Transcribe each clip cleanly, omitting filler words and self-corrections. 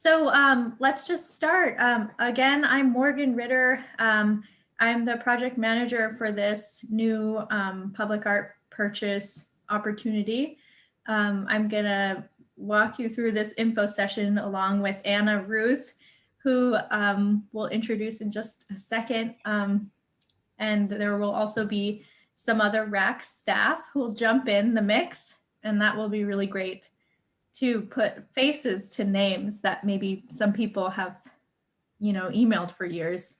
Let's just start. Again, I'm Morgan Ritter. I'm the project manager for this new public art purchase opportunity. I'm gonna walk you through this info session along with Anna Ruth, who will introduce in just a second. And there will also be some other RAC staff who will jump in the mix, and that will be really great to put faces to names that maybe some people have, emailed for years.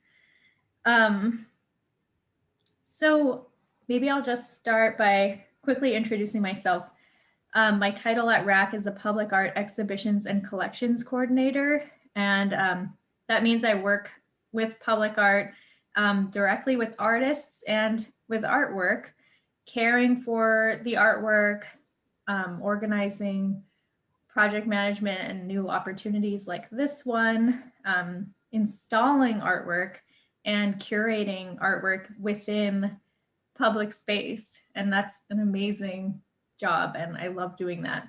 So maybe I'll just start by quickly introducing myself. My title at RAC is the Public Art Exhibitions and Collections Coordinator. And that means I work with public art directly with artists and with artwork, caring for the artwork, organizing project management and new opportunities like this one, installing artwork and curating artwork within public space. And that's an amazing job. And I love doing that.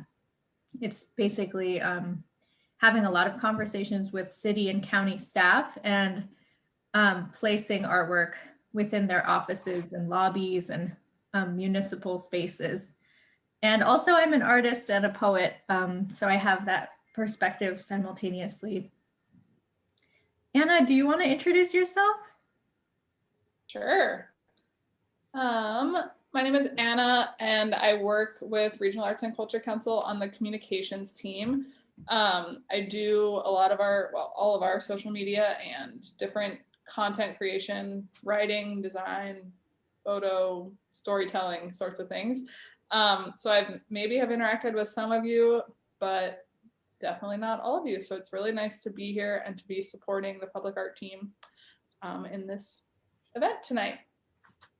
It's basically having a lot of conversations with city and county staff and placing artwork within their offices and lobbies and municipal spaces. And also I'm an artist and a poet, so I have that perspective simultaneously. Anna, do you want to introduce yourself? Sure. My name is Anna, and I work with Regional Arts and Culture Council on the communications team. I do a lot of all of our social media and different content creation, writing, design, photo, storytelling sorts of things. So I maybe have interacted with some of you, but definitely not all of you. So it's really nice to be here and to be supporting the public art team in this event tonight.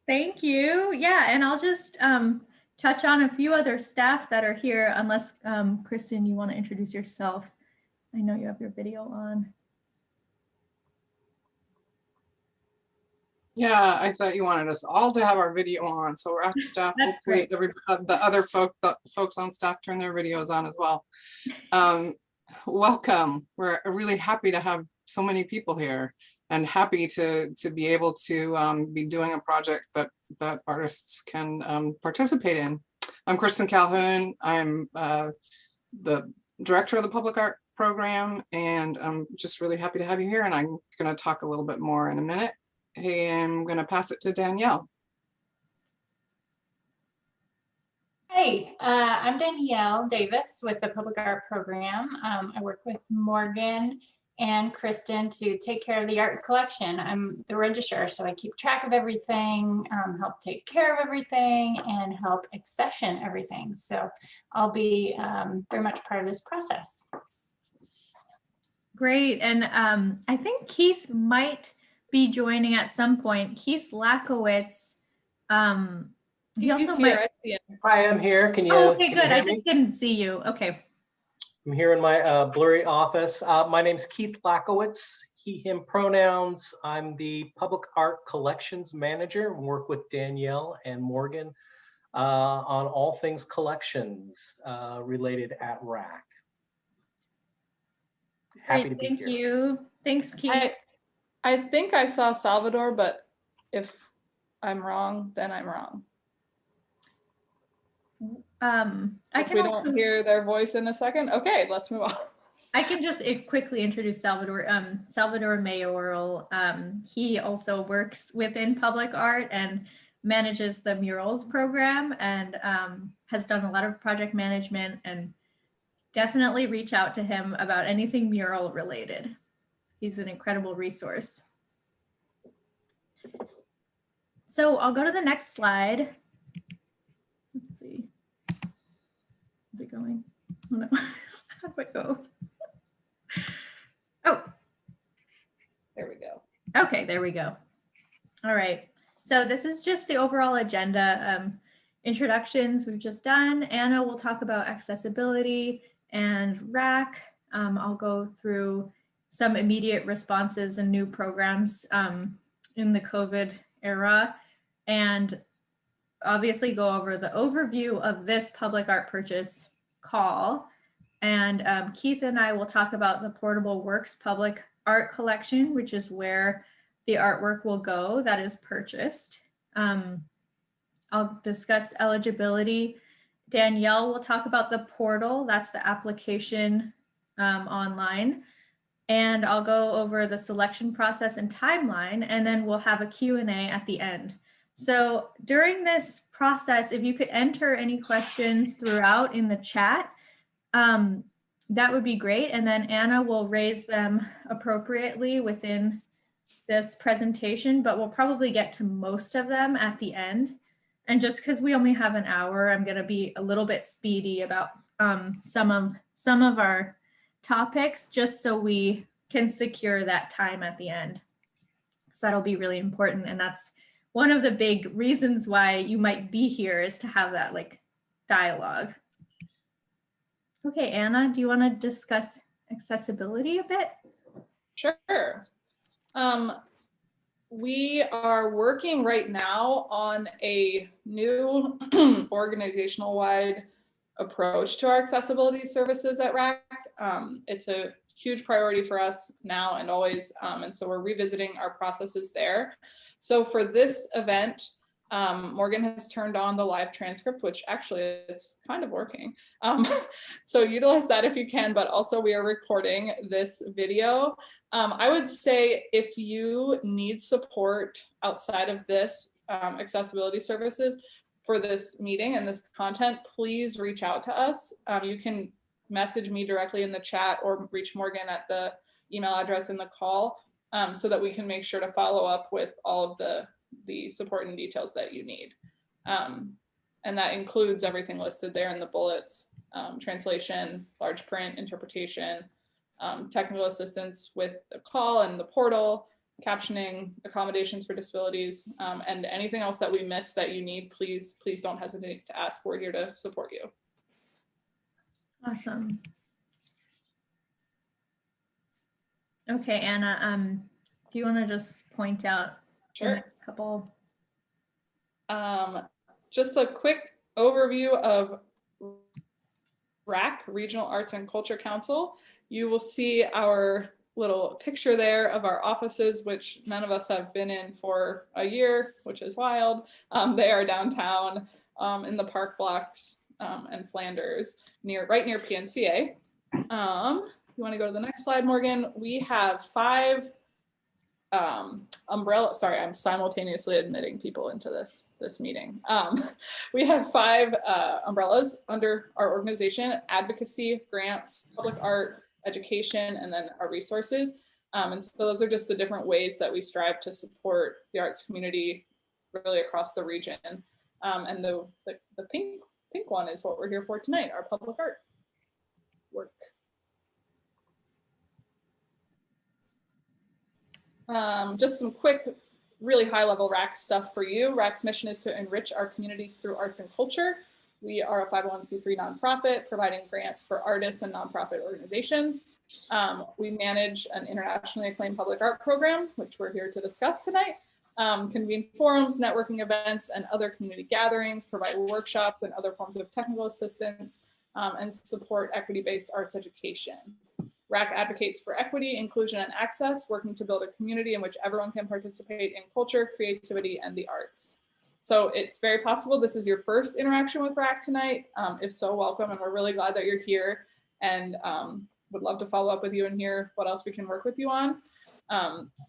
Thank you. Yeah, and I'll just touch on a few other staff that are here, unless Kristen, you want to introduce yourself. I know you have your video on. Yeah, I thought you wanted us all to have our video on, so we're at staff. Hopefully, the other folks on staff turn their videos on as well. Welcome. We're really happy to have so many people here, and happy to be able to be doing a project that artists can participate in. I'm Kristen Calhoun. I'm the director of the public art program, and I'm just really happy to have you here. And I'm going to talk a little bit more in a minute. Hey, I'm going to pass it to Danielle. Hey, I'm Danielle Davis with the Public Art Program. I work with Morgan and Kristen to take care of the art collection. I'm the registrar, so I keep track of everything, help take care of everything, and help accession everything. So I'll be very much part of this process. Great. And I think Keith might be joining at some point. Keith Lakowitz. He also might. Hi, I'm here. Can you? Oh, okay, good. I just didn't see you. Okay. I'm here in my blurry office. My name's Keith Lakowitz. He, him pronouns. I'm the public art collections manager. Work with Danielle and Morgan on all things collections related at RAC. Happy to be here. Thank you. Thanks, Keith. I think I saw Salvador, but if I'm wrong, then I'm wrong. I can we don't hear their voice in a second. Okay, let's move on. I can just quickly introduce Salvador. Salvador Mayoral. He also works within public art and manages the murals program, and has done a lot of project management, and definitely reach out to him about anything mural related. He's an incredible resource. So I'll go to the next slide. Let's see. Is it going? Oh no. How do I go? Oh. There we go. Okay, there we go. All right. So this is just the overall agenda. Introductions we've just done. Anna will talk about accessibility and RAC. I'll go through some immediate responses and new programs in the COVID era, and obviously go over the overview of this public art purchase call. And Keith and I will talk about the Portable Works Public Art Collection, which is where the artwork will go that is purchased. I'll discuss eligibility. Danielle will talk about the portal, that's the application online. And I'll go over the selection process and timeline, and then we'll have a Q&A at the end. So during this process, if you could enter any questions throughout in the chat, that would be great. And then Anna will raise them appropriately within this presentation, but we'll probably get to most of them at the end. And just because we only have an hour, I'm going to be a little bit speedy about some of our topics, just so we can secure that time at the end. So that'll be really important. And that's one of the big reasons why you might be here, is to have that like dialogue. Okay, Anna, do you want to discuss accessibility a bit? Sure. We are working right now on a new organizational-wide approach to our accessibility services at RAC. It's a huge priority for us now and always, and so we're revisiting our processes there. So for this event, Morgan has turned on the live transcript, which actually it's kind of working. So utilize that if you can, but also we are recording this video. I would say if you need support outside of this accessibility services for this meeting and this content, please reach out to us. You can message me directly in the chat or reach Morgan at the email address in the call, so that we can make sure to follow up with all of the support and details that you need. And that includes everything listed there in the bullets: translation, large print, interpretation, technical assistance with the call and the portal, captioning, accommodations for disabilities, and anything else that we missed that you need, please don't hesitate to ask. We're here to support you. Awesome. Okay, Anna, do you want to just point out Sure. a couple? Just a quick overview of RAC, Regional Arts and Culture Council. You will see our little picture there of our offices, which none of us have been in for a year, which is wild. They are downtown in the park blocks and Flanders, right near PNCA. You want to go to the next slide, Morgan? We have 5 sorry, I'm simultaneously admitting people into this meeting. We have 5 umbrellas under our organization: advocacy, grants, public art, education, and then our resources. And so those are just the different ways that we strive to support the arts community really across the region. And the pink one is what we're here for tonight, our public art work. Just some quick, really high-level RAC stuff for you. RAC's mission is to enrich our communities through arts and culture. We are a 501c3 nonprofit providing grants for artists and nonprofit organizations. We manage an internationally acclaimed public art program, which we're here to discuss tonight. Convene forums, networking events, and other community gatherings, provide workshops and other forms of technical assistance, and support equity-based arts education. RAC advocates for equity, inclusion, and access, working to build a community in which everyone can participate in culture, creativity, and the arts. So it's very possible this is your first interaction with RAC tonight. If so, welcome, and we're really glad that you're here, and would love to follow up with you and hear what else we can work with you on.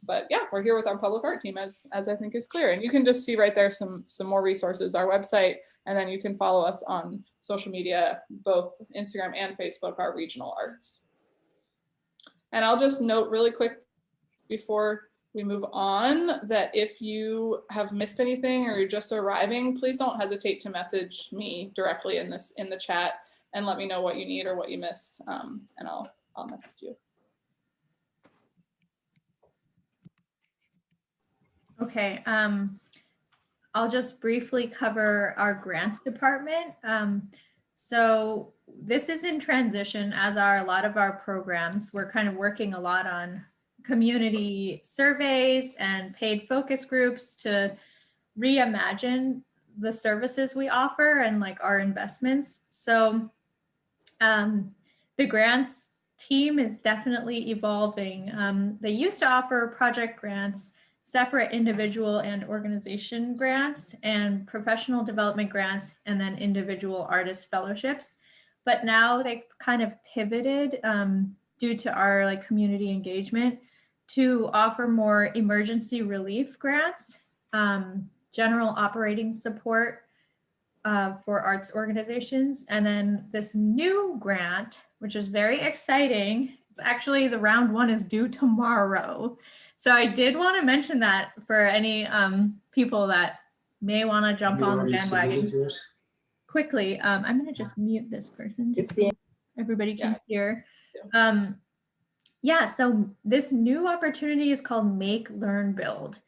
But yeah, we're here with our public art team, as I think is clear. And you can just see right there some more resources, our website, and then you can follow us on social media, both Instagram and Facebook, our Regional Arts. And I'll just note really quick before we move on that if you have missed anything or you're just arriving, please don't hesitate to message me directly in the chat and let me know what you need or what you missed, and I'll message you. Okay, I'll just briefly cover our grants department. So this is in transition, as are a lot of our programs. We're kind of working a lot on community surveys and paid focus groups to reimagine the services we offer and like our investments. So the grants team is definitely evolving. They used to offer project grants, separate individual and organization grants, and professional development grants, and then individual artist fellowships. But now they've kind of pivoted due to our like community engagement to offer more emergency relief grants, general operating support for arts organizations, and then this new grant, which is very exciting. It's actually the round one is due tomorrow. So I did want to mention that for any people that may want to jump on the bandwagon quickly. I'm going to just mute this person just so everybody can hear. Yeah, so this new opportunity is called Make, Learn, Build.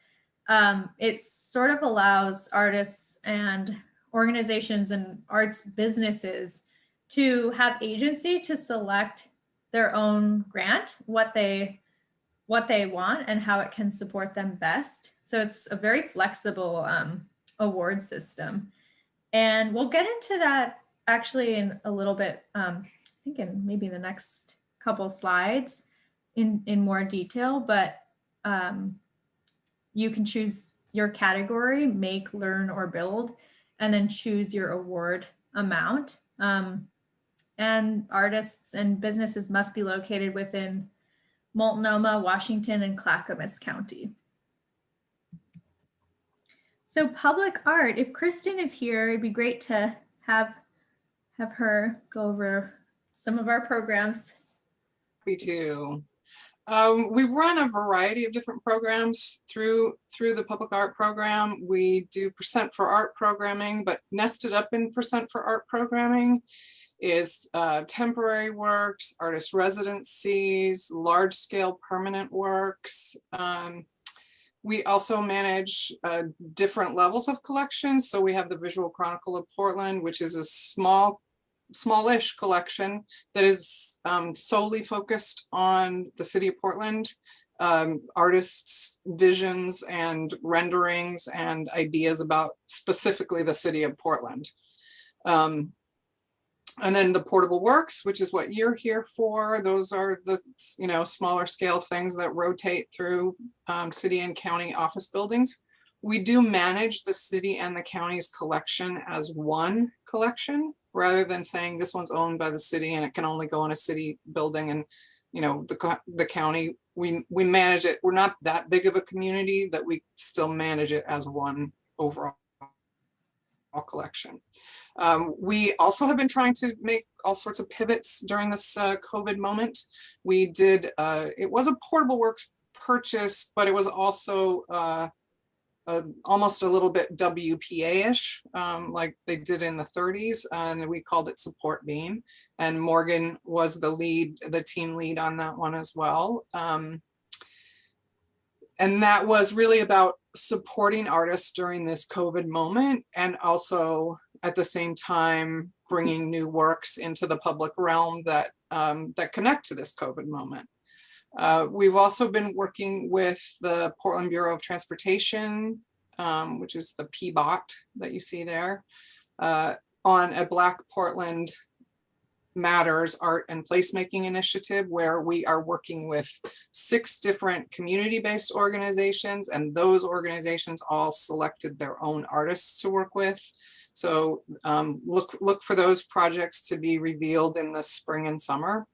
It sort of allows artists and organizations and arts businesses to have agency to select their own grant, what they want and how it can support them best. So it's a very flexible award system. And we'll get into that actually in a little bit, I think in maybe the next couple slides in more detail, but you can choose your category, make, learn, or build, and then choose your award amount. And artists and businesses must be located within Multnomah, Washington, and Clackamas County. So public art, if Kristen is here, it'd be great to have her go over some of our programs. Me too. We run a variety of different programs through the public art program. We do Percent for Art programming, but nested up in Percent for Art programming is temporary works, artist residencies, large scale permanent works. We also manage different levels of collections. So we have the Visual Chronicle of Portland, which is a smallish collection that is solely focused on the city of Portland, artists' visions and renderings and ideas about specifically the city of Portland. And then the Portable Works, which is what you're here for. Those are the smaller scale things that rotate through city and county office buildings. We do manage the city and the county's collection as one collection, rather than saying this one's owned by the city and it can only go in a city building, and the county, we manage it. We're not that big of a community that we still manage it as one overall collection. We also have been trying to make all sorts of pivots during this COVID moment. We did, it was a Portable Works purchase, but it was also almost a little bit WPA-ish, like they did in the 30s, and we called it Support Beam. And Morgan was the team lead on that one as well. And that was really about supporting artists during this COVID moment, and also at the same time bringing new works into the public realm that that connect to this COVID moment. We've also been working with the Portland Bureau of Transportation, which is the PBOT that you see there, on a Black Portland Matters Art and Placemaking Initiative, where we are working with 6 different community-based organizations, and those organizations all selected their own artists to work with. So look for those projects to be revealed in the spring and summer.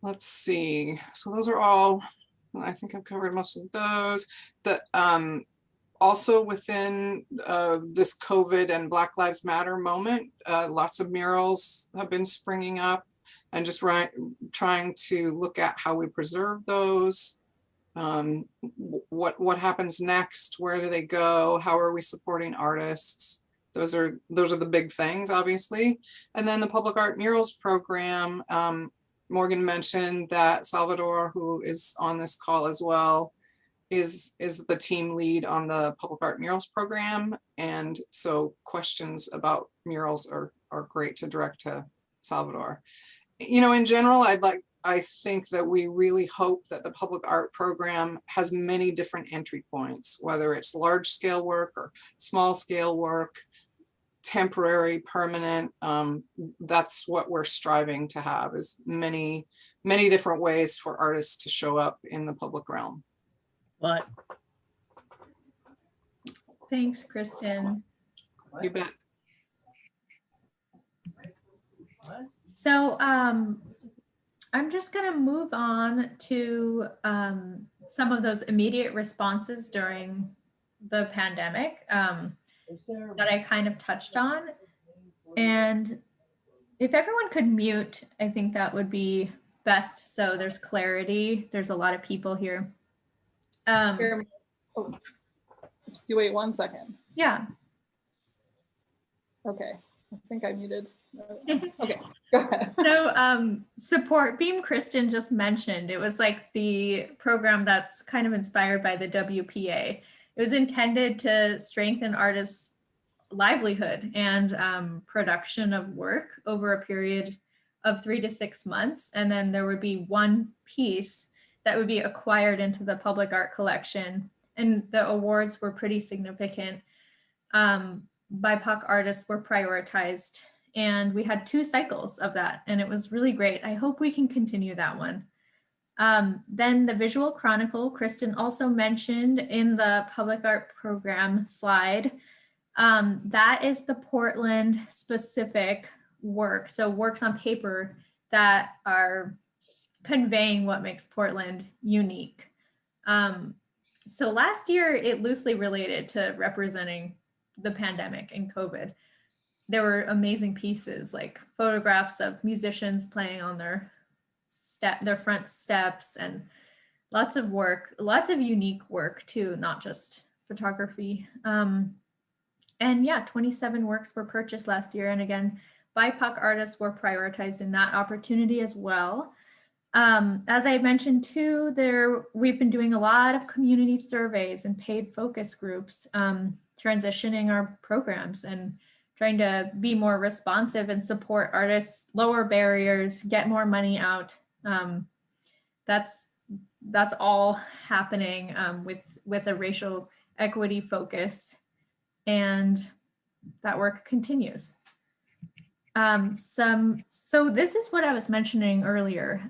Let's see. So those are all, I think I've covered most of those. Also within this COVID and Black Lives Matter moment, lots of murals have been springing up, and just trying to look at how we preserve those. What happens next? Where do they go? How are we supporting artists? Those are the big things, obviously. And then the Public Art Murals program, Morgan mentioned that Salvador, who is on this call as well, is the team lead on the Public Art Murals program. And so questions about murals are great to direct to Salvador. In general, I think that we really hope that the public art program has many different entry points, whether it's large scale work or small scale work, temporary, permanent. That's what we're striving to have, is many, many different ways for artists to show up in the public realm. But Thanks, Kristen. You bet. So I'm just going to move on to some of those immediate responses during the pandemic that I kind of touched on. And if everyone could mute, I think that would be best. So there's clarity. There's a lot of people here. Here, oh, you wait 1 second. Yeah. Okay, I think I muted. Okay, go ahead. So Support Beam, Kristen just mentioned, it was like the program that's kind of inspired by the WPA. It was intended to strengthen artists' livelihood and production of work over a period of 3 to 6 months. And then there would be one piece that would be acquired into the public art collection. And the awards were pretty significant. BIPOC artists were prioritized, and we had 2 cycles of that, and it was really great. I hope we can continue that one. Then the Visual Chronicle, Kristen also mentioned in the public art program slide. That is the Portland specific work. So works on paper that are conveying what makes Portland unique. So last year, it loosely related to representing the pandemic and COVID. There were amazing pieces like photographs of musicians playing on their front steps, and lots of work, lots of unique work too, not just photography. And yeah, 27 works were purchased last year. And again, BIPOC artists were prioritized in that opportunity as well. As I mentioned too, we've been doing a lot of community surveys and paid focus groups, transitioning our programs and trying to be more responsive and support artists, lower barriers, get more money out. That's all happening with a racial equity focus, and that work continues. So this is what I was mentioning earlier,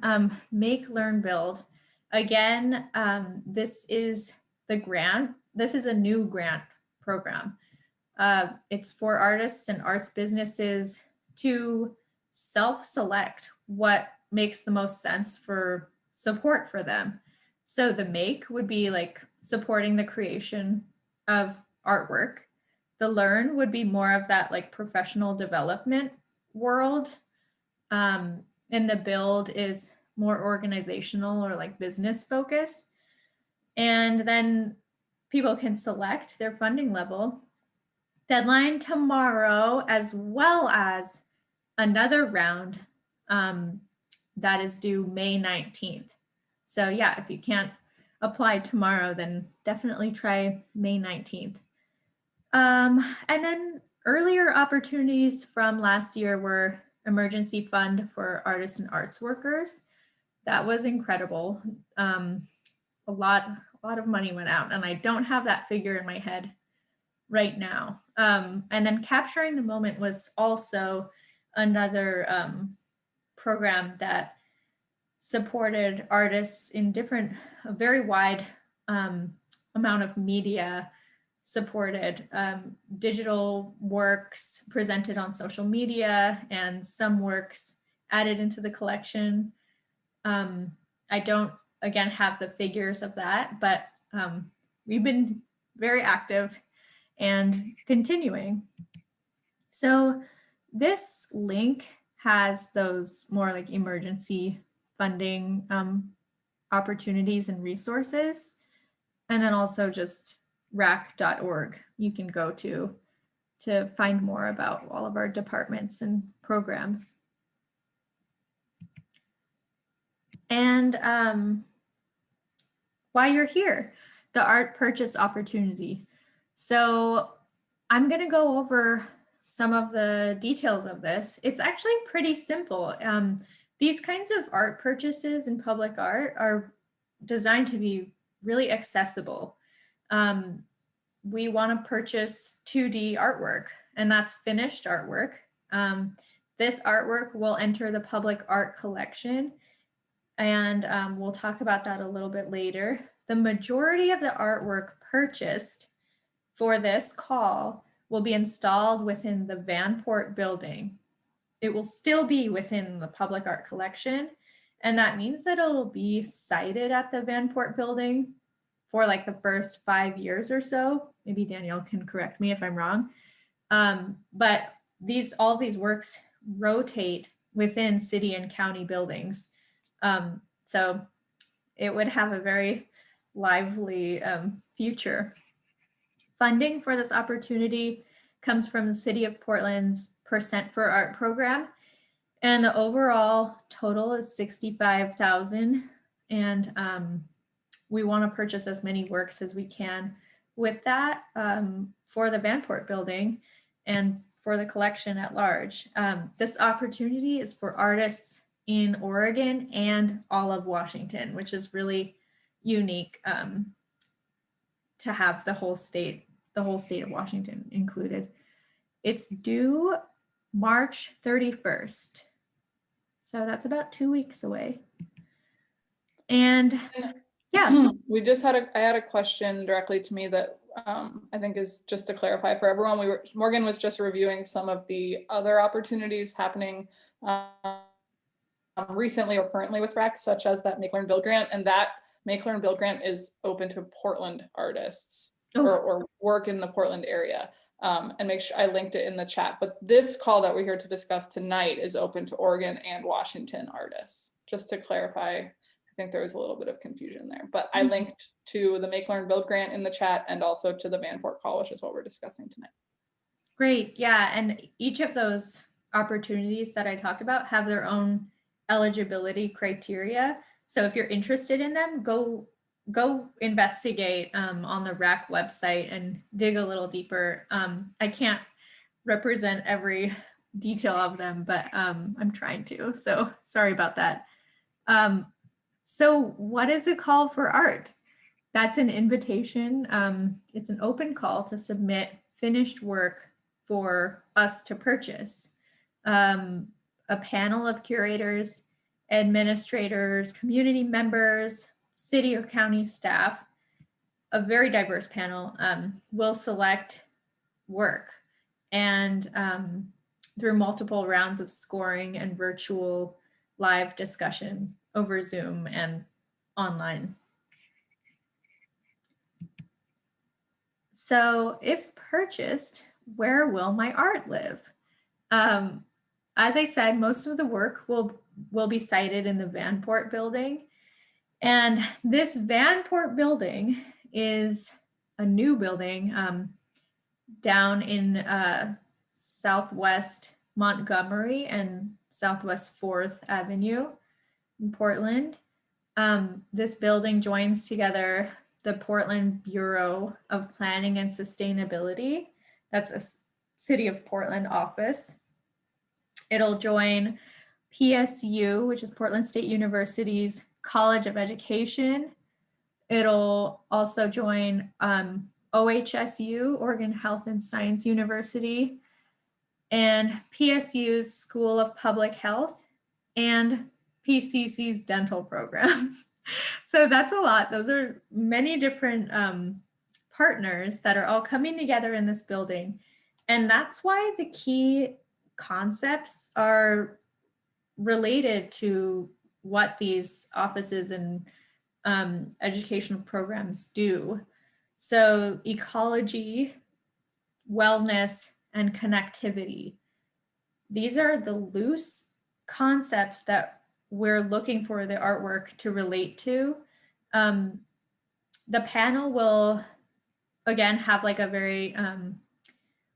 Make, Learn, Build. Again, this is the grant. This is a new grant program. It's for artists and arts businesses to self-select what makes the most sense for support for them. So the Make would be like supporting the creation of artwork. The Learn would be more of that like professional development world. And the Build is more organizational or like business focused. And then people can select their funding level. Deadline tomorrow, as well as another round that is due May 19th. So yeah, if you can't apply tomorrow, then definitely try May 19th. And then earlier opportunities from last year were emergency fund for artists and arts workers. That was incredible. A lot of money went out, and I don't have that figure in my head right now. And then Capturing the Moment was also another program that supported artists in a very wide amount of media supported, digital works presented on social media, and some works added into the collection. I don't, again, have the figures of that, but we've been very active and continuing. So this link has those more like emergency funding opportunities and resources, and then also just rac.org you can go to find more about all of our departments and programs. And while you're here, the art purchase opportunity. So I'm going to go over some of the details of this. It's actually pretty simple. These kinds of art purchases in public art are designed to be really accessible. We want to purchase 2D artwork, and that's finished artwork. This artwork will enter the public art collection, and we'll talk about that a little bit later. The majority of the artwork purchased for this call will be installed within the Vanport building. It will still be within the public art collection, and that means that it'll be sited at the Vanport building for like the first 5 years or so. Maybe Danielle can correct me if I'm wrong. But all these works rotate within city and county buildings. So it would have a very lively future. Funding for this opportunity comes from the City of Portland's Percent for Art program. And the overall total is $65,000. And we want to purchase as many works as we can with that for the Vanport building and for the collection at large. This opportunity is for artists in Oregon and all of Washington, which is really unique to have the whole state of Washington included. It's due March 31st. So that's about 2 weeks away. And yeah. I had a question directly to me that I think is just to clarify for everyone. Morgan was just reviewing some of the other opportunities happening recently or currently with REC, such as that Make Learn Build grant, and that Make Learn Build grant is open to Portland artists or work in the Portland area. And make sure I linked it in the chat. But this call that we're here to discuss tonight is open to Oregon and Washington artists. Just to clarify, I think there was a little bit of confusion there, but I linked to the Make Learn Build grant in the chat and also to the Vanport call, which is what we're discussing tonight. Great, yeah, and each of those opportunities that I talked about have their own eligibility criteria. So if you're interested in them, go investigate on the RAC website and dig a little deeper. I can't represent every detail of them, but I'm trying to, so sorry about that. So what is a call for art? That's an invitation. It's an open call to submit finished work for us to purchase. A panel of curators, administrators, community members, city or county staff, a very diverse panel, will select work. And through multiple rounds of scoring and virtual live discussion over Zoom and online. So if purchased, where will my art live? As I said, most of the work will be sited in the Vanport building. And this Vanport building is a new building down in Southwest Montgomery and Southwest 4th Avenue in Portland. This building joins together the Portland Bureau of Planning and Sustainability. That's a City of Portland office. It'll join PSU, which is Portland State University's College of Education. It'll also join OHSU, Oregon Health and Science University, and PSU's School of Public Health, and PCC's dental programs. So that's a lot. Those are many different partners that are all coming together in this building. And that's why the key concepts are related to what these offices and educational programs do. So ecology, wellness, and connectivity. These are the loose concepts that we're looking for the artwork to relate to. The panel will, again, have like a very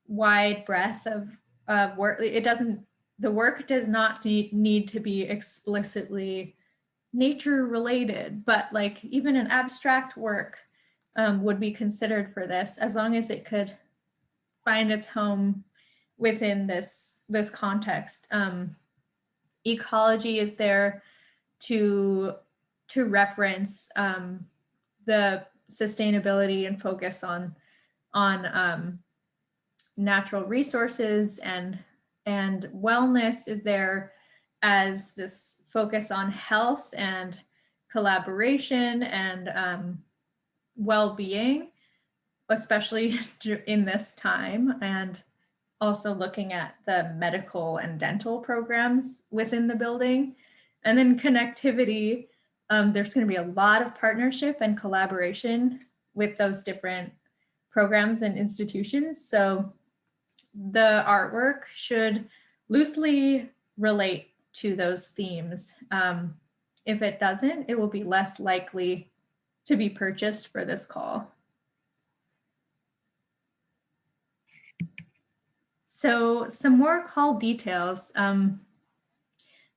wide breadth of work. The work does not need to be explicitly nature related, but like even an abstract work would be considered for this, as long as it could find its home within this context. Ecology is there to reference the sustainability and focus on natural resources and wellness is there as this focus on health and collaboration and well-being, especially in this time, and also looking at the medical and dental programs within the building. And then connectivity, there's going to be a lot of partnership and collaboration with those different programs and institutions. So the artwork should loosely relate to those themes. If it doesn't, it will be less likely to be purchased for this call. So some more call details,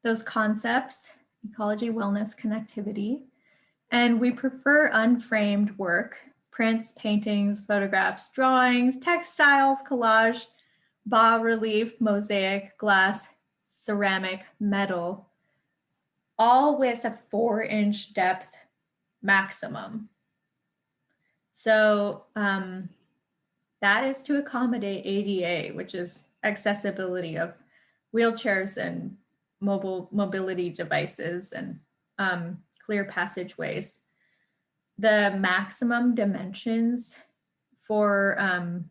those concepts, ecology, wellness, connectivity, and we prefer unframed work, prints, paintings, photographs, drawings, textiles, collage, bas-relief, mosaic, glass, ceramic, metal, all with a 4-inch depth maximum. So that is to accommodate ADA, which is accessibility of wheelchairs and mobility devices and clear passageways. The maximum dimensions for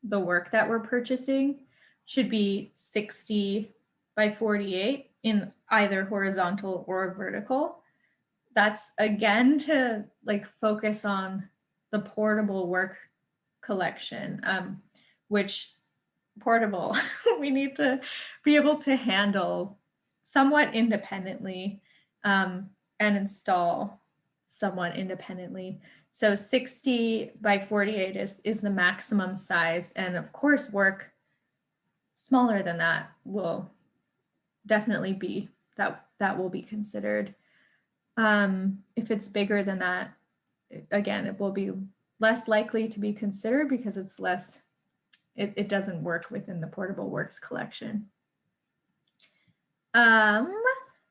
the work that we're purchasing should be 60 by 48 in either horizontal or vertical. That's again to like focus on the portable work collection, which portable we need to be able to handle somewhat independently and install somewhat independently. So 60 by 48 is the maximum size. And of course, work smaller than that will definitely be, that will be considered. If it's bigger than that, again, it will be less likely to be considered because it's less, it doesn't work within the Portable Works collection.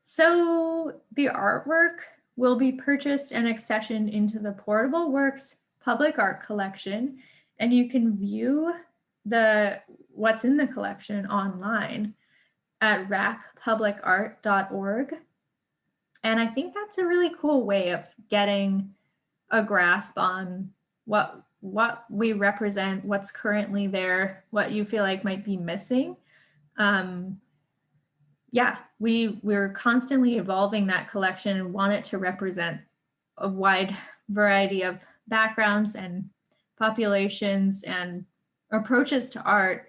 So the artwork will be purchased and accessioned into the Portable Works public art collection, and you can view what's in the collection online at racpublicart.org. And I think that's a really cool way of getting a grasp on what we represent, what's currently there, what you feel like might be missing. Yeah, we're constantly evolving that collection and want it to represent a wide variety of backgrounds and populations and approaches to art.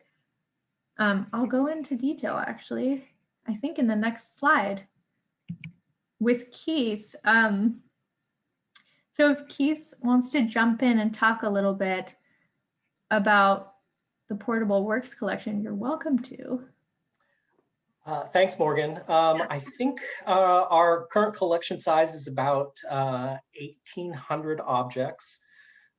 I'll go into detail actually, I think in the next slide with Keith. So if Keith wants to jump in and talk a little bit about the Portable Works collection, you're welcome to. Thanks, Morgan. I think our current collection size is about 1,800 objects,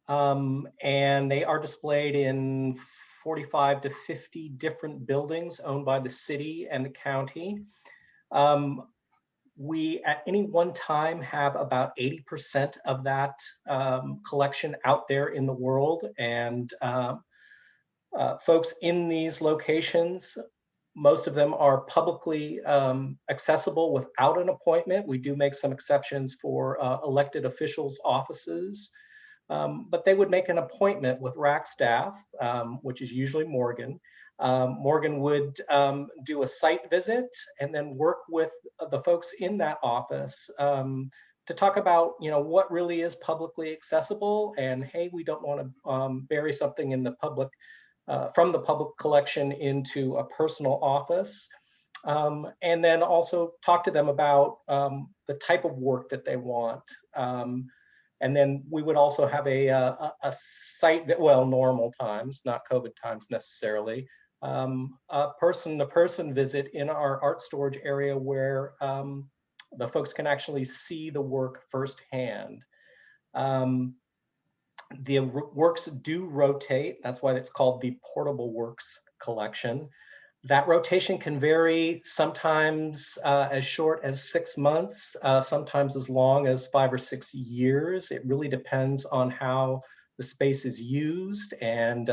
and they are displayed in 45 to 50 different buildings owned by the city and the county. We at any one time have about 80% of that collection out there in the world, and folks in these locations, most of them are publicly accessible without an appointment. We do make some exceptions for elected officials' offices, but they would make an appointment with RAC staff, which is usually Morgan. Morgan would do a site visit and then work with the folks in that office to talk about, what really is publicly accessible, and hey, we don't want to bury something in the public from the public collection into a personal office, and then also talk to them about the type of work that they want. And then we would also have a site that, well, normal times, not COVID times necessarily, a person-to-person visit in our art storage area where the folks can actually see the work firsthand. The works do rotate. That's why it's called the Portable Works collection. That rotation can vary, sometimes as short as 6 months, sometimes as long as 5 or 6 years. It really depends on how the space is used and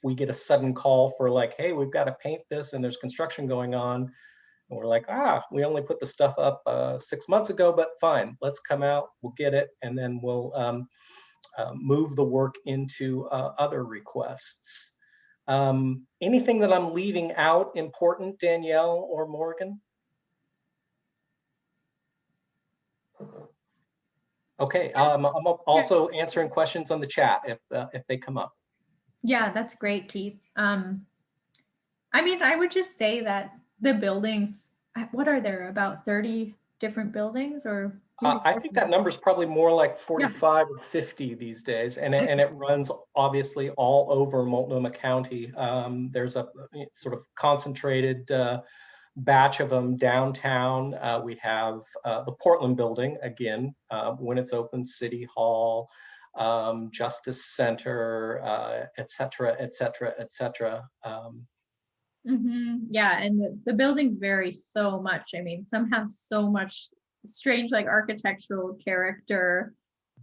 we get a sudden call for like, hey, we've got to paint this and there's construction going on. And we're like, we only put the stuff up 6 months ago, but fine, let's come out, we'll get it, and then we'll move the work into other requests. Anything that I'm leaving out important, Danielle or Morgan? Okay, I'm also answering questions on the chat if they come up. Yeah, that's great, Keith. I mean, I would just say that the buildings, what are there, about 30 different buildings or? I think that number is probably more like 45 or 50 these days, and it runs obviously all over Multnomah County. There's a sort of concentrated batch of them downtown. We have the Portland building, again, when it's open, City Hall, Justice Center, et cetera, et cetera, et cetera. Yeah, and the buildings vary so much. I mean, some have so much strange like architectural character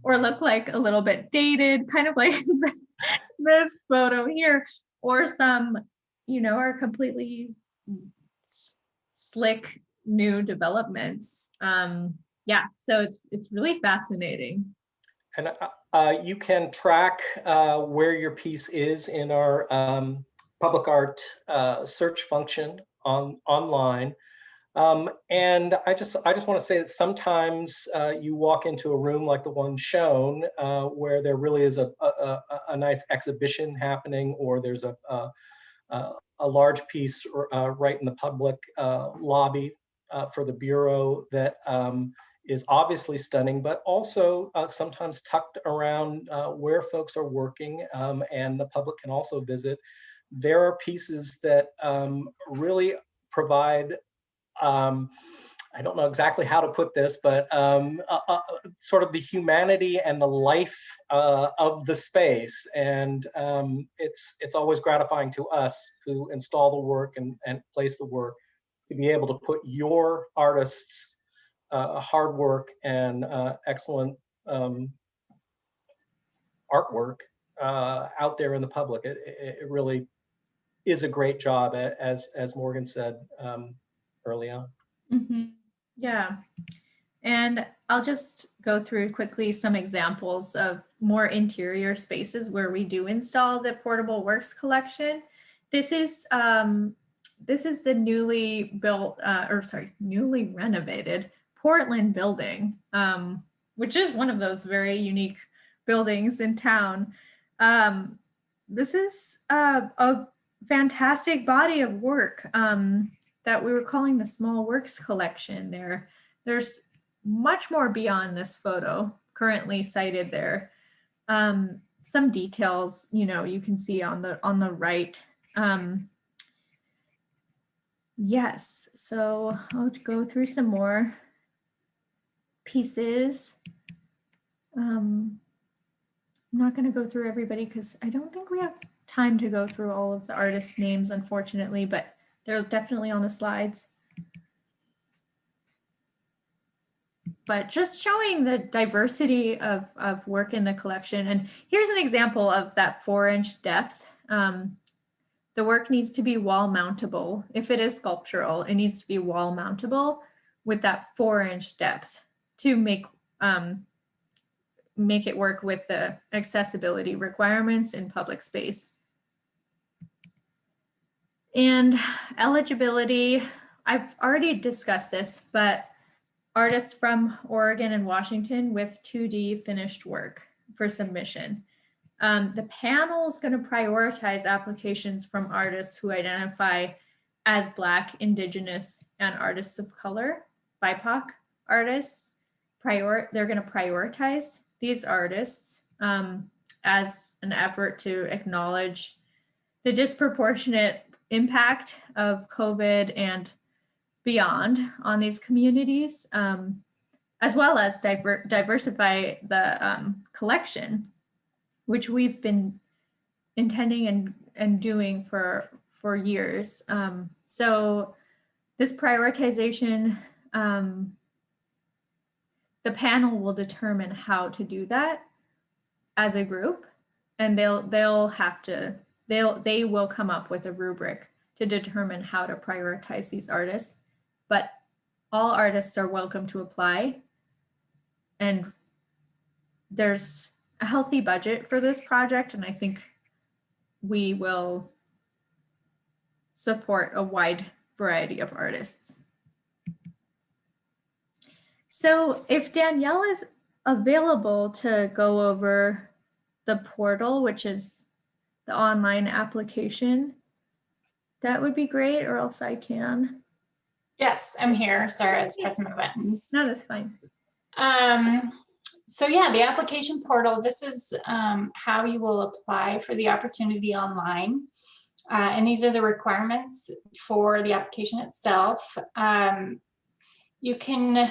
or look like a little bit dated, kind of like this photo here, or some, you know, are completely slick new developments. Yeah, so it's really fascinating. And you can track where your piece is in our public art search function online. And I just want to say that sometimes you walk into a room like the one shown where there really is a nice exhibition happening, or there's a large piece right in the public lobby for the Bureau that is obviously stunning, but also sometimes tucked around where folks are working, and the public can also visit. There are pieces that really provide, I don't know exactly how to put this, but sort of the humanity and the life of the space. And it's always gratifying to us who install the work and place the work to be able to put your artists' hard work and excellent artwork out there in the public. It really is a great job, as Morgan said early on. Yeah, and I'll just go through quickly some examples of more interior spaces where we do install the Portable Works collection. This is the newly built, newly renovated Portland building, which is one of those very unique buildings in town. This is a fantastic body of work that we were calling the Small Works collection. There's much more beyond this photo currently cited there. Some details, you know, you can see on the right. Yes, so I'll go through some more pieces. I'm not going to go through everybody because I don't think we have time to go through all of the artist names, unfortunately, but they're definitely on the slides. But just showing the diversity of work in the collection. And here's an example of that 4-inch depth. The work needs to be wall mountable. If it is sculptural, it needs to be wall mountable with that 4-inch depth to make it work with the accessibility requirements in public space. And eligibility, I've already discussed this, but artists from Oregon and Washington with 2D finished work for submission. The panel is going to prioritize applications from artists who identify as Black, Indigenous, and artists of color, BIPOC artists. They're going to prioritize these artists as an effort to acknowledge the disproportionate impact of COVID and beyond on these communities, as well as diversify the collection, which we've been intending and doing for years. So this prioritization, the panel will determine how to do that as a group. and they will come up with a rubric to determine how to prioritize these artists, but all artists are welcome to apply. And there's a healthy budget for this project, and I think we will support a wide variety of artists. So if Danielle is available to go over the portal, which is the online application, that would be great, or else I can. Yes, I'm here. Sorry, I was pressing the buttons. No, that's fine. So yeah, the application portal, this is how you will apply for the opportunity online. And these are the requirements for the application itself. You can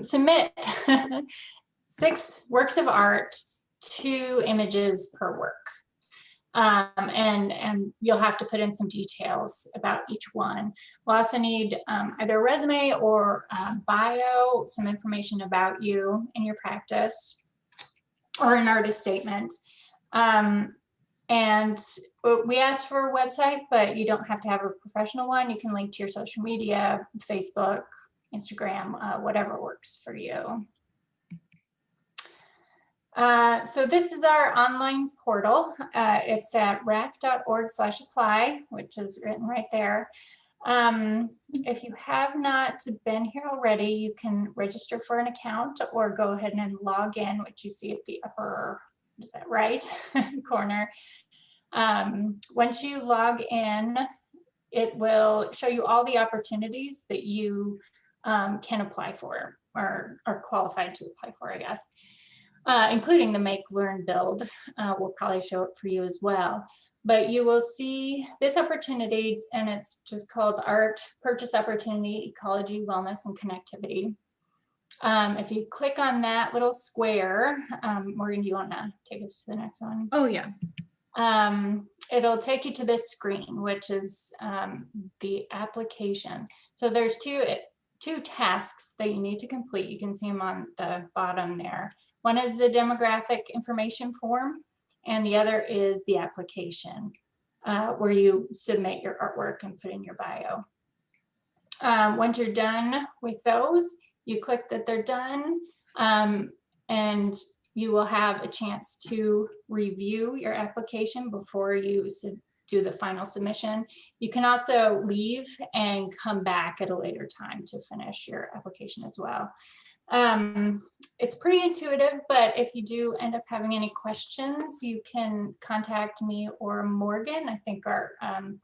submit 6 works of art, 2 images per work. And you'll have to put in some details about each one. We'll also need either a resume or a bio, some information about you and your practice, or an artist statement. And we asked for a website, but you don't have to have a professional one. You can link to your social media, Facebook, Instagram, whatever works for you. So this is our online portal. It's at rac.org/apply, which is written right there. If you have not been here already, you can register for an account or go ahead and log in, which you see at the upper, is that right, corner. Once you log in, it will show you all the opportunities that you can apply for, or are qualified to apply for, I guess. Including the Make, Learn, Build. We'll probably show it for you as well. But you will see this opportunity, and it's just called Art Purchase Opportunity, Ecology, Wellness, and Connectivity. If you click on that little square, Morgan, do you want to take us to the next one? Oh, yeah. It'll take you to this screen, which is the application. So there's two tasks that you need to complete. You can see them on the bottom there. One is the demographic information form, and the other is the application, where you submit your artwork and put in your bio. Once you're done with those, you click that they're done, and you will have a chance to review your application before you do the final submission. You can also leave and come back at a later time to finish your application as well. It's pretty intuitive, but if you do end up having any questions, you can contact me or Morgan. I think our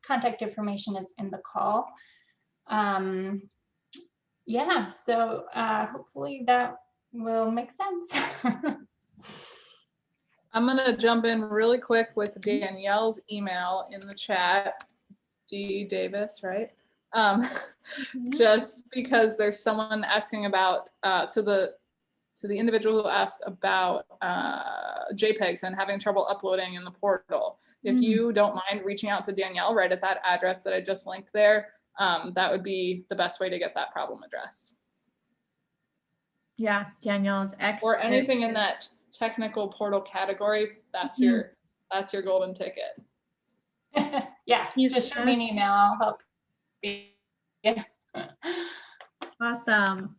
contact information is in the call. Yeah, so hopefully that will make sense. I'm gonna jump in really quick with Danielle's email in the chat. D. Davis, right? Just because there's someone asking about to the individual who asked about JPEGs and having trouble uploading in the portal. If you don't mind reaching out to Danielle right at that address that I just linked there, that would be the best way to get that problem addressed. Yeah, Danielle's expert. Or anything in that technical portal category, that's your golden ticket. Yeah, just shoot me an email, I'll help. Yeah. Awesome.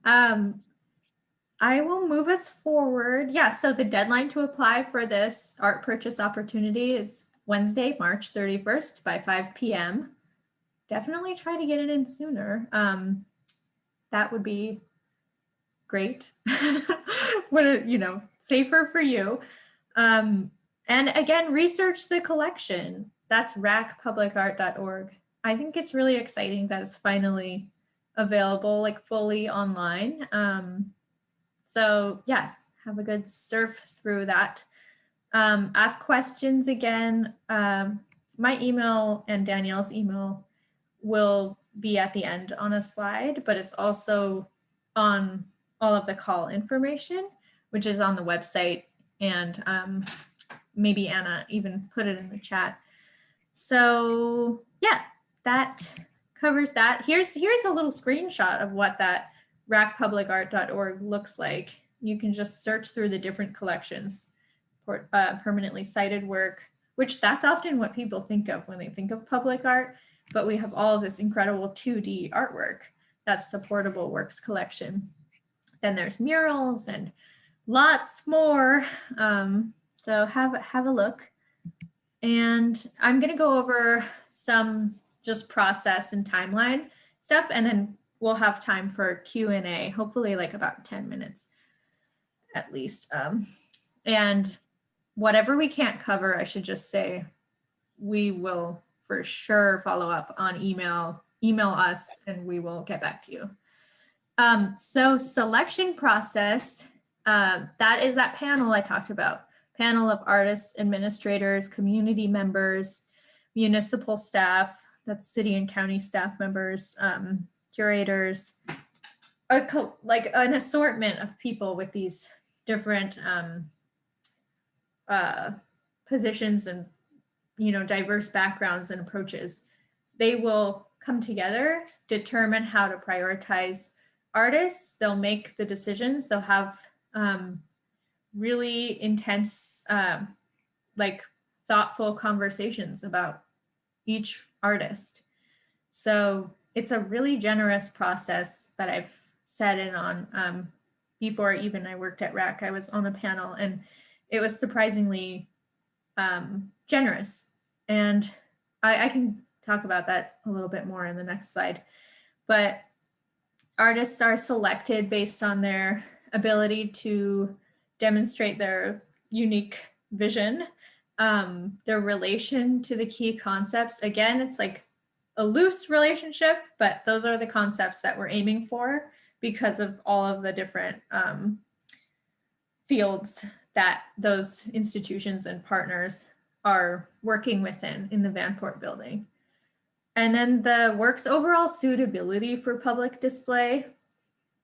I will move us forward. Yeah, so the deadline to apply for this art purchase opportunity is Wednesday, March 31st by 5 p.m. Definitely try to get it in sooner. That would be great. Safer for you. And again, research the collection. That's racpublicart.org. I think it's really exciting that it's finally available, like fully online. So yeah, have a good surf through that. Ask questions again. My email and Danielle's email will be at the end on a slide, but it's also on all of the call information, which is on the website, and maybe Anna even put it in the chat. So yeah, that covers that. Here's a little screenshot of what that racpublicart.org looks like. You can just search through the different collections permanently sighted work, which that's often what people think of when they think of public art. But we have all of this incredible 2D artwork. That's the Portable Works collection. Then there's murals and lots more. So have a look. And I'm going to go over some just process and timeline stuff, and then we'll have time for Q&A, hopefully like about 10 minutes at least. And whatever we can't cover, I should just say, we will for sure follow up on email us, and we will get back to you. So selection process, that is that panel I talked about. Panel of artists, administrators, community members, municipal staff, that's city and county staff members, curators, like an assortment of people with these different positions and, you know, diverse backgrounds and approaches. They will come together, determine how to prioritize artists. They'll make the decisions. They'll have really intense, like thoughtful conversations about each artist. So it's a really generous process that I've sat in on. Before even I worked at RAC, I was on the panel, and it was surprisingly generous. And I can talk about that a little bit more in the next slide. But artists are selected based on their ability to demonstrate their unique vision, their relation to the key concepts. Again, it's like a loose relationship, but those are the concepts that we're aiming for because of all of the different fields that those institutions and partners are working within in the Vanport building. And then the work's overall suitability for public display.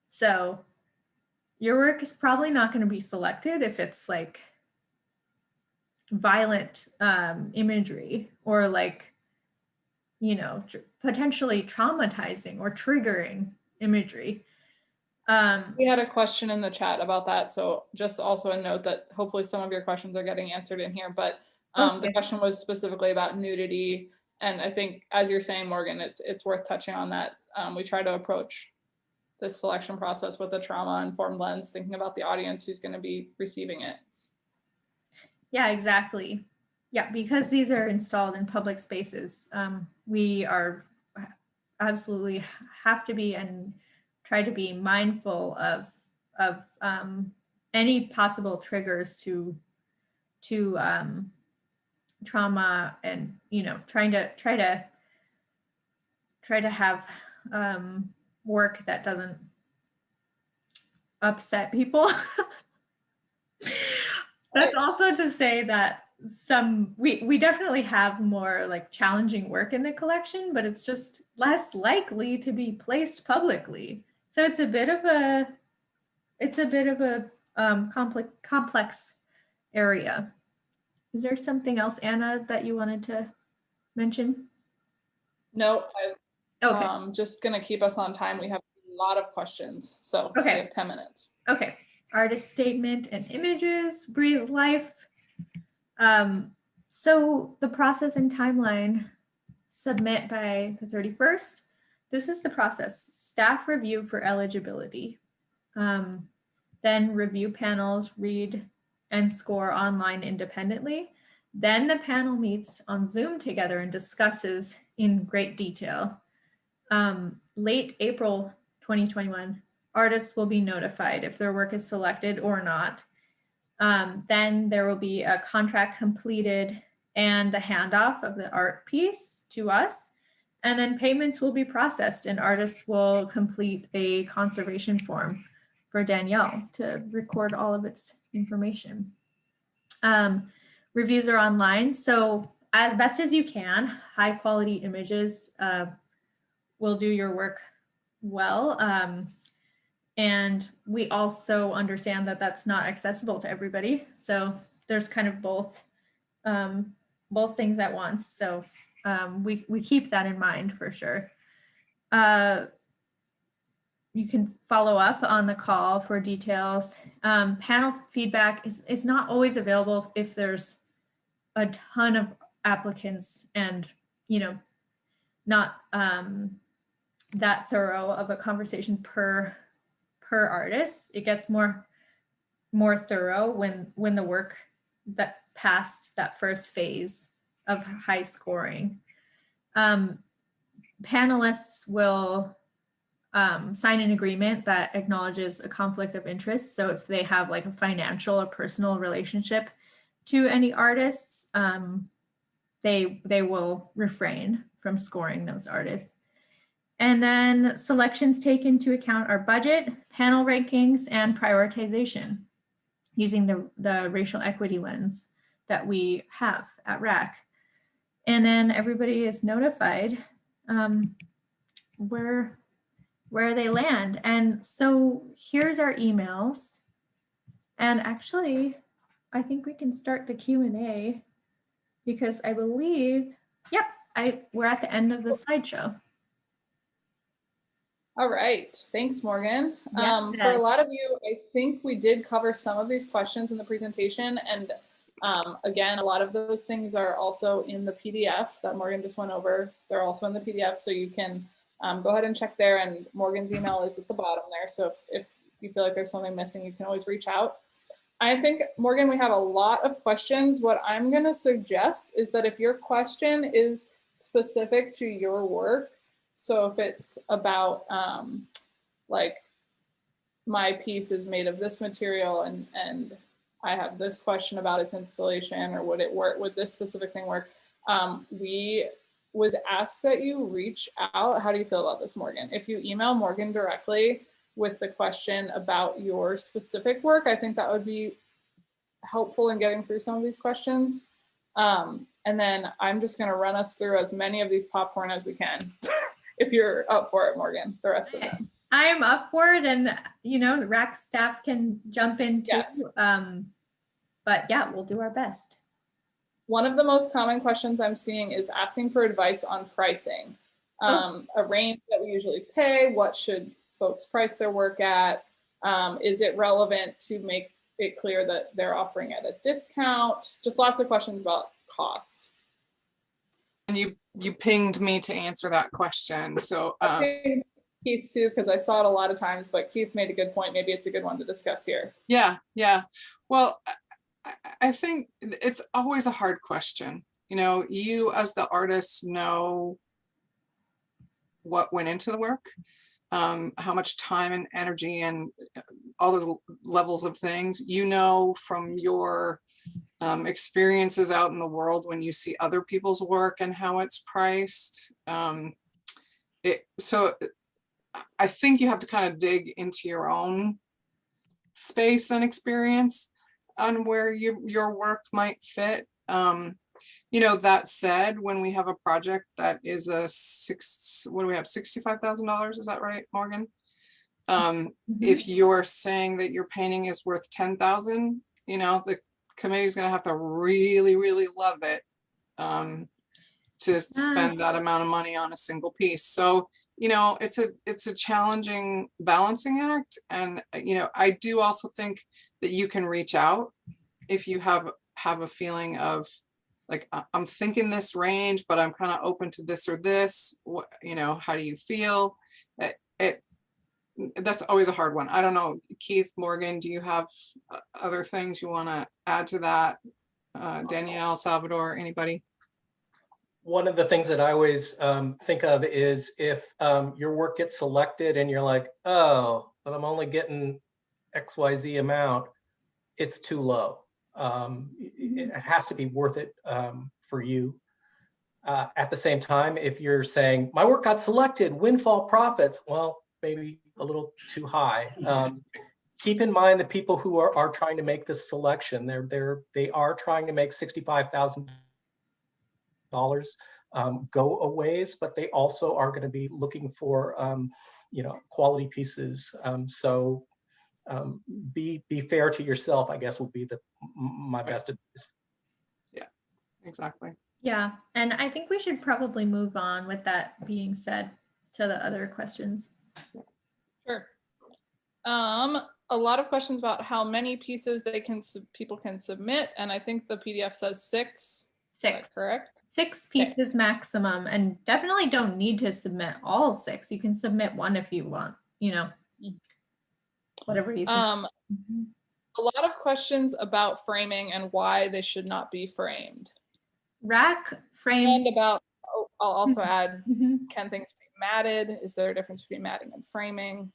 So your work is probably not going to be selected if it's like violent imagery or like, you know, potentially traumatizing or triggering imagery. We had a question in the chat about that. So just also a note that hopefully some of your questions are getting answered in here, but Okay. the question was specifically about nudity. And I think, as you're saying, Morgan, it's worth touching on that. We try to approach this selection process with a trauma-informed lens, thinking about the audience who's going to be receiving it. Yeah, exactly. Yeah, because these are installed in public spaces, we are absolutely have to be and try to be mindful of any possible triggers to trauma, and, you know, try to have work that doesn't upset people. That's also to say that we definitely have more like challenging work in the collection, but it's just less likely to be placed publicly. So it's a bit of a complex area. Is there something else, Anna, that you wanted to mention? No, Okay. I'm just going to keep us on time. We have a lot of questions, so Okay. we have 10 minutes. Okay. Artist statement and images, breathe life. So the process and timeline, submit by the 31st. This is the process. Staff review for eligibility. Then review panels, read and score online independently. Then the panel meets on Zoom together and discusses in great detail. Late April 2021, artists will be notified if their work is selected or not. Then there will be a contract completed and the handoff of the art piece to us. And then payments will be processed and artists will complete a conservation form for Danielle to record all of its information. Reviews are online, so as best as you can, high quality images will do your work well. And we also understand that that's not accessible to everybody. So there's kind of both things at once. So we keep that in mind for sure. you can follow up on the call for details. Panel feedback is not always available if there's a ton of applicants and, you know, not that thorough of a conversation per artist. It gets more thorough when the work that passed that first phase of high scoring. Panelists will sign an agreement that acknowledges a conflict of interest. So if they have like a financial or personal relationship to any artists, they will refrain from scoring those artists. And then selections take into account our budget, panel rankings, and prioritization using the racial equity lens that we have at RAC. And then everybody is notified where they land. And so here's our emails. And actually, I think we can start the Q&A because I believe, yep, we're at the end of the slideshow. All right, thanks, Morgan. Yeah. For a lot of you, I think we did cover some of these questions in the presentation. And again, a lot of those things are also in the PDF that Morgan just went over. They're also in the PDF, so you can go ahead and check there. And Morgan's email is at the bottom there. So if you feel like there's something missing, you can always reach out. I think, Morgan, we have a lot of questions. What I'm gonna suggest is that if your question is specific to your work, so if it's about like my piece is made of this material and I have this question about its installation, or would it work, would this specific thing work? We would ask that you reach out. How do you feel about this, Morgan? If you email Morgan directly with the question about your specific work, I think that would be helpful in getting through some of these questions. And then I'm just gonna run us through as many of these popcorn as we can. If you're up for it, Morgan, the rest of them. I am up for it, and you know, RAC staff can jump in too. Yes. But yeah, we'll do our best. One of the most common questions I'm seeing is asking for advice on pricing. A range that we usually pay, what should folks price their work at? Is it relevant to make it clear that they're offering at a discount? Just lots of questions about cost. And you pinged me to answer that question. So Okay, Keith too, because I saw it a lot of times, but Keith made a good point. Maybe it's a good one to discuss here. yeah. Well, I think it's always a hard question. You know, you as the artist know what went into the work, how much time and energy and all those levels of things, you know, from your experiences out in the world when you see other people's work and how it's priced. So I think you have to kind of dig into your own space and experience on where your work might fit. You know, that said, when we have a project that is what do we have, $65,000, is that right, Morgan? If you're saying that your painting is worth 10,000, you know, the committee's gonna have to really, really love it to spend that amount of money on a single piece. So, you know, it's a challenging balancing act. And, you know, I do also think that you can reach out if you have a feeling of like, I'm thinking this range, but I'm kind of open to this or this. What, you know, how do you feel? That's always a hard one. I don't know, Keith, Morgan, do you have other things you want to add to that? Danielle, Salvador, anybody? One of the things that I always think of is if your work gets selected and you're like, oh, but I'm only getting XYZ amount, it's too low. It has to be worth it for you. At the same time, if you're saying, my work got selected, windfall profits, well, maybe a little too high. Keep in mind the people who are trying to make this selection, they are trying to make $65,000 go a ways, but they also are going to be looking for you know, quality pieces. So be fair to yourself, I guess, would be my best advice. Yeah, exactly. Yeah, and I think we should probably move on with that being said to the other questions. Sure. A lot of questions about how many pieces people can submit, and I think the PDF says 6. Is that 6. correct? 6 Okay. pieces maximum, and definitely don't need to submit all 6. You can submit 1 if you want, whatever you see. Mhm. A lot of questions about framing and why they should not be framed. Rack frame. And about, I'll also add, Mhm. can things be matted? Is there a difference between matting and framing?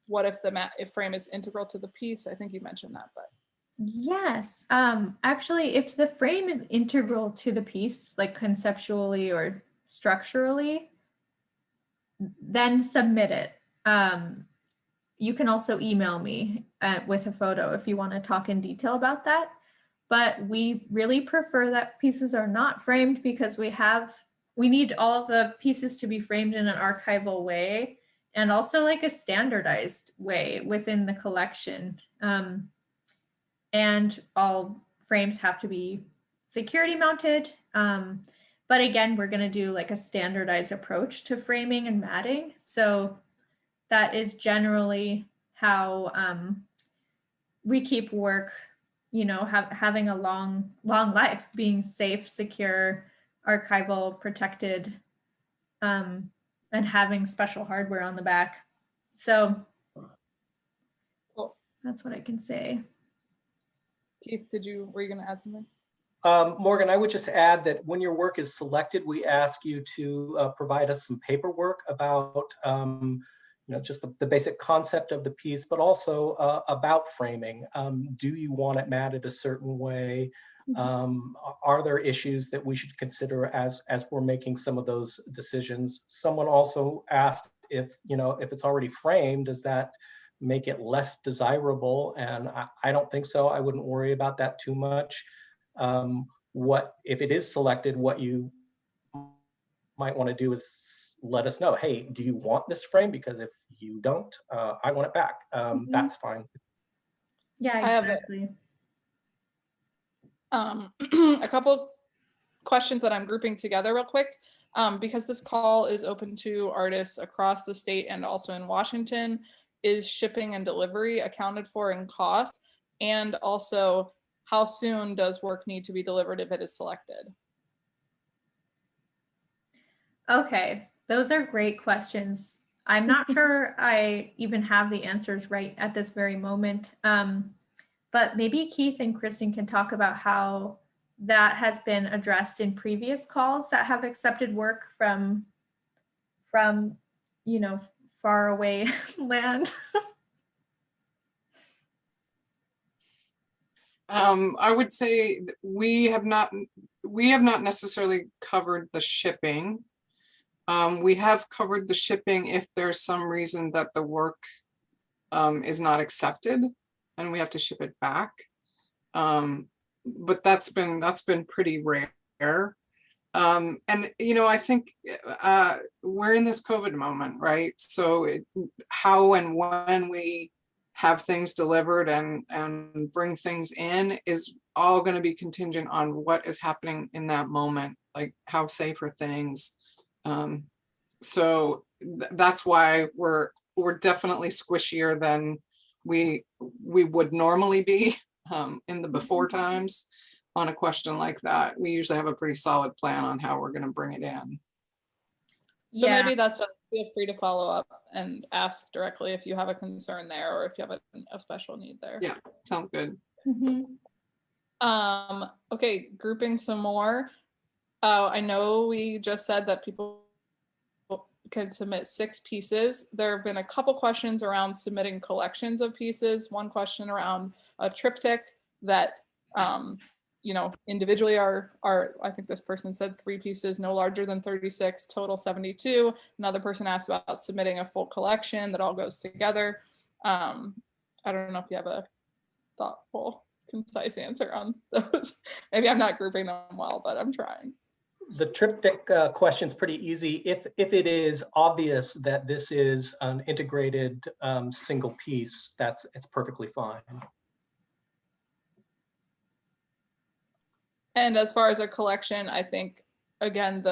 What if if frame is integral to the piece? I think you mentioned that, but. Yes. Actually, if the frame is integral to the piece, like conceptually or structurally, then submit it. You can also email me with a photo if you want to talk in detail about that. But we really prefer that pieces are not framed because we need all of the pieces to be framed in an archival way and also like a standardized way within the collection. And all frames have to be security mounted. But again, we're going to do like a standardized approach to framing and matting. So that is generally how we keep work, having a long life, being safe, secure, archival, protected, and having special hardware on the back. So Cool. that's what I can say. Keith, were you going to add something? Morgan, I would just add that when your work is selected, we ask you to provide us some paperwork about just the basic concept of the piece, but also about framing. Do you want it matted a certain way? Are there issues that we should consider as we're making some of those decisions? Someone also asked if it's already framed, does that make it less desirable? And I don't think so. I wouldn't worry about that too much. What if it is selected, what you might want to do is let us know, hey, do you want this frame? Because if you don't, I want it back. That's fine. Yeah, exactly. A couple questions that I'm grouping together real quick, because this call is open to artists across the state and also in Washington. Is shipping and delivery accounted for in cost? And also, how soon does work need to be delivered if it is selected? Okay, those are great questions. I'm not sure I even have the answers right at this very moment. But maybe Keith and Kristen can talk about how that has been addressed in previous calls that have accepted work from far away land. I would say we have not necessarily covered the shipping. We have covered the shipping if there's some reason that the work is not accepted and we have to ship it back. But that's been pretty rare. And I think we're in this COVID moment, right? So how and when we have things delivered and bring things in is all going to be contingent on what is happening in that moment, like how safe are things. So that's why we're definitely squishier than we would normally be in the before times. On a question like that, we usually have a pretty solid plan on how we're going to bring it in. So maybe feel free to follow up and ask directly if you have a concern there or if you have a special need there. Yeah, sounds good. Okay, grouping some more. I know we just said that people can submit 6 pieces. There have been a couple questions around submitting collections of pieces. One question around a triptych that individually are, I think this person said 3 pieces, no larger than 36, total 72. Another person asked about submitting a full collection that all goes together. I don't know if you have a thoughtful, concise answer on those. Maybe I'm not grouping them well, but I'm trying. The triptych question is pretty easy. If it is obvious that this is an integrated single piece, it's perfectly fine. And as far as a collection, I think, again,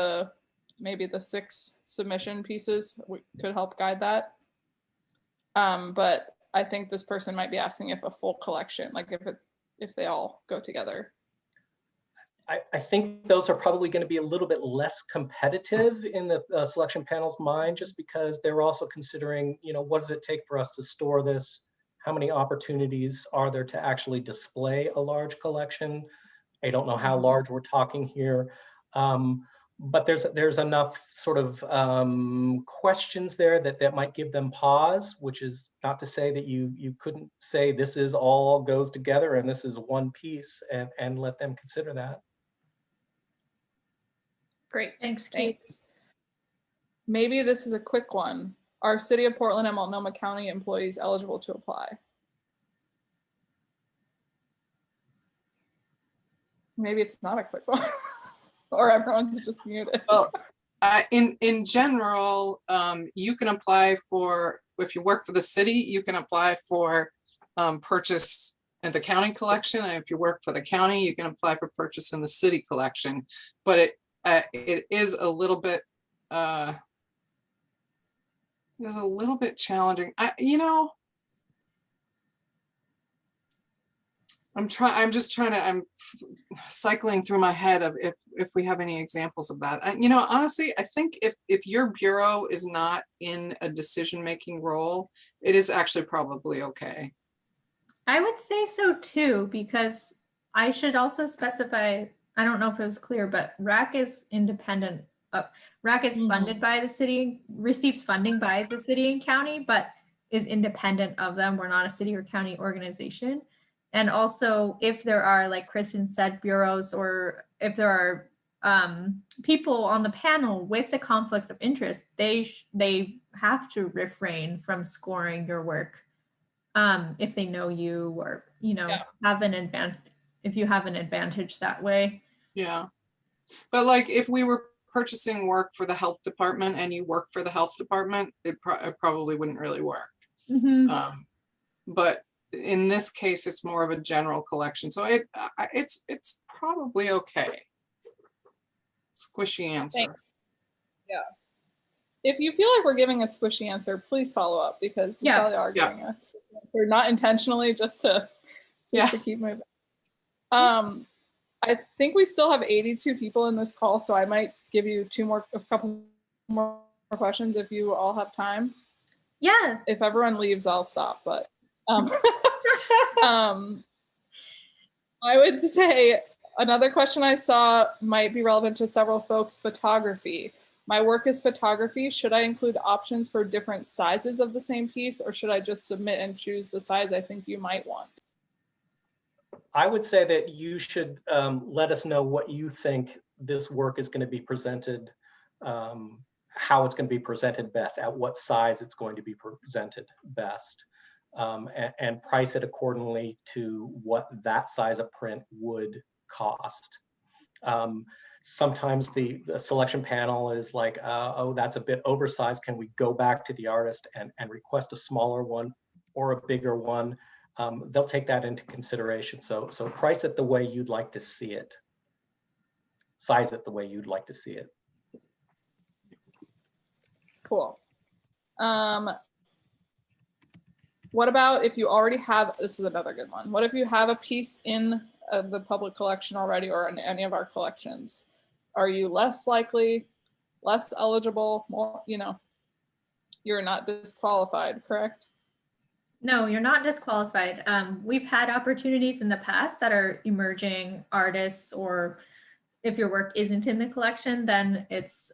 maybe the 6 submission pieces could help guide that. But I think this person might be asking if a full collection, like if they all go together. I think those are probably going to be a little bit less competitive in the selection panel's mind, just because they're also considering, what does it take for us to store this? How many opportunities are there to actually display a large collection? I don't know how large we're talking here. But there's enough sort of questions there that might give them pause, which is not to say that you couldn't say this is all goes together and this is one piece, and let them consider that. Great. Thanks, Kate. Thanks. Maybe this is a quick one. Are City of Portland and Multnomah County employees eligible to apply? Maybe it's not a quick one. Or everyone's just muted. Well, in general, you can apply for, if you work for the city, you can apply for purchase in the county collection. And if you work for the county, you can apply for purchase in the city collection. But it is a little bit challenging. I'm cycling through my head of if we have any examples of that. Honestly, I think if your bureau is not in a decision-making role, it is actually probably okay. I would say so too, because I should also specify, I don't know if it was clear, but RAC is independent. RAC is funded by the city, receives funding by the city and county, but is independent of them. We're not a city or county organization. And also, if there are, like Kristen said, bureaus, or if there are people on the panel with a conflict of interest, they have to refrain from scoring your work if they know you, or have an advantage, if you have an advantage that way. Yeah, but like if we were purchasing work for the health department and you work for the health department, it probably wouldn't really work. Mm-hmm. But in this case, it's more of a general collection, so it's probably okay. Squishy answer. Thanks. Yeah. If you feel like we're giving a squishy answer, please follow up, because we probably are giving a squishy answer, not intentionally, just to keep moving. I think we still have 82 people in this call, so I might give you a couple more questions if you all have time. Yeah. If everyone leaves, I'll stop, but I would say another question I saw might be relevant to several folks: photography. My work is photography. Should I include options for different sizes of the same piece, or should I just submit and choose the size I think you might want? I would say that you should let us know what you think this work is going to be presented, how it's going to be presented best, at what size it's going to be presented best. And price it accordingly to what that size of print would cost. Sometimes the selection panel is like, oh, that's a bit oversized. Can we go back to the artist and request a smaller one or a bigger one? They'll take that into consideration. So price it the way you'd like to see it. Size it the way you'd like to see it. Cool. What about if you already have, this is another good one. What if you have a piece in the public collection already, or in any of our collections? Are you less likely, less eligible, more, you're not disqualified, correct? No, you're not disqualified. We've had opportunities in the past that are emerging artists, or if your work isn't in the collection, then it's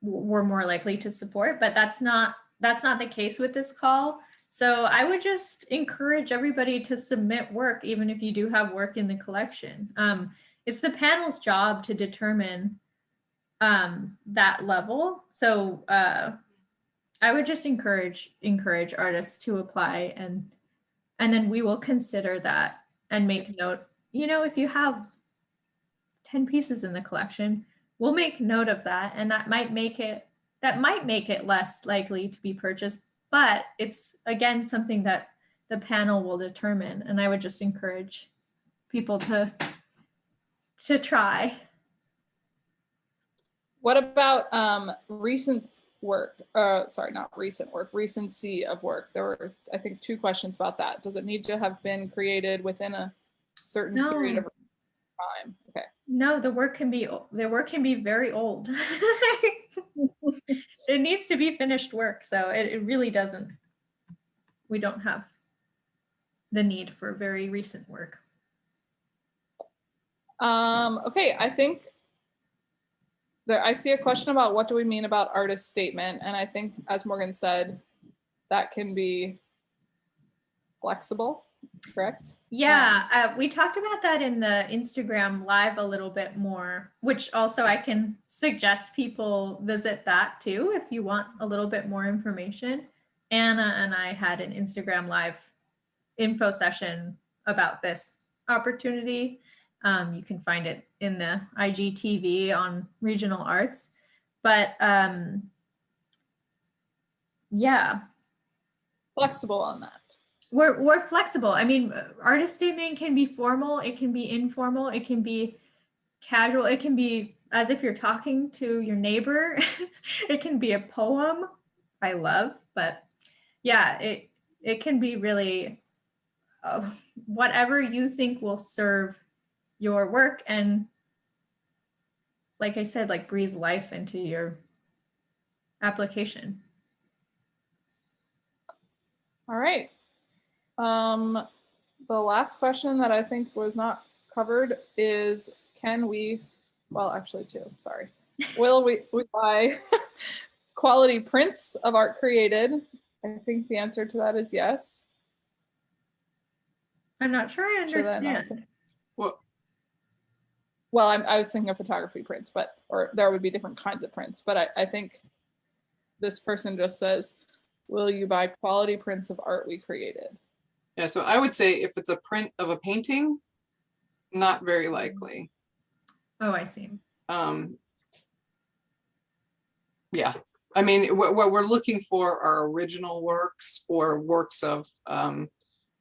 we're more likely to support, but that's not the case with this call. So I would just encourage everybody to submit work, even if you do have work in the collection. It's the panel's job to determine that level. So I would just encourage artists to apply, and then we will consider that and make note. If you have 10 pieces in the collection, we'll make note of that, and that might make it less likely to be purchased. But it's, again, something that the panel will determine, and I would just encourage people to try. What about recent work, sorry, not recent work, recency of work. There were, I think, 2 questions about that. Does it need to have been created within a certain period of time? Okay. No, the work can be very old. It needs to be finished work, so it really doesn't. We don't have the need for very recent work. Okay, I think I see a question about what do we mean about artist statement, and I think, as Morgan said, that can be flexible, correct? Yeah, we talked about that in the Instagram live a little bit more, which also I can suggest people visit that too if you want a little bit more information. Anna and I had an Instagram live info session about this opportunity. You can find it in the IGTV on regional arts, but yeah, Flexible on that. we're flexible. I mean, artist statement can be formal, it can be informal, it can be casual, it can be as if you're talking to your neighbor. It can be a poem I love, but yeah, it can be really whatever you think will serve your work and, like I said, like breathe life into your application. All right. The last question that I think was not covered is, can we, well, actually 2, sorry. Will we buy quality prints of art created? I think the answer to that is yes. I'm not sure I So then understand. Well, Well, I was thinking of photography prints, or there would be different kinds of prints, but I think this person just says, will you buy quality prints of art we created? yeah, so I would say if it's a print of a painting, not very likely. Oh, I see. Yeah, I mean, what we're looking for are original works or works of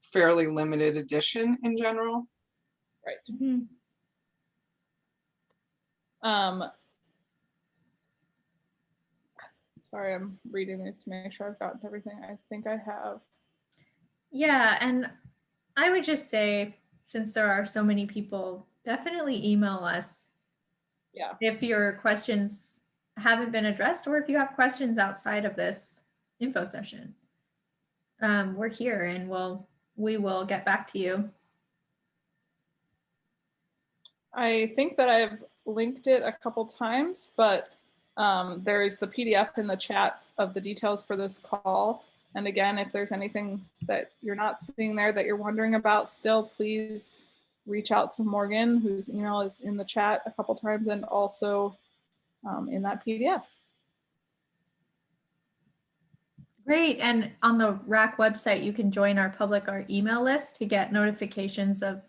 fairly limited edition in general. Right. Mhm. Sorry, I'm reading it to make sure I've gotten everything I think I have. Yeah, and I would just say, since there are so many people, definitely email us. Yeah. If your questions haven't been addressed or if you have questions outside of this info session. We're here and we will get back to you. I think that I've linked it a couple times, but there is the PDF in the chat of the details for this call. And again, if there's anything that you're not seeing there that you're wondering about still, please reach out to Morgan, whose email is in the chat a couple times and also in that PDF. Great. And on the RAC website, you can join our public art email list to get notifications of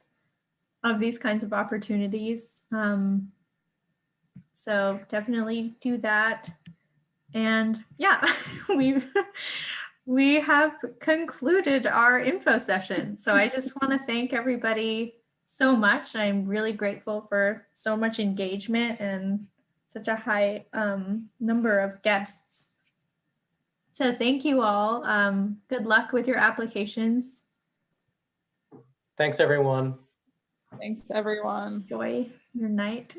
these kinds of opportunities. So definitely do that. And yeah, we have concluded our info session. So I just want to thank everybody so much. I'm really grateful for so much engagement and such a high number of guests. So thank you all. Good luck with your applications. Thanks, everyone. Thanks, everyone. Enjoy your night.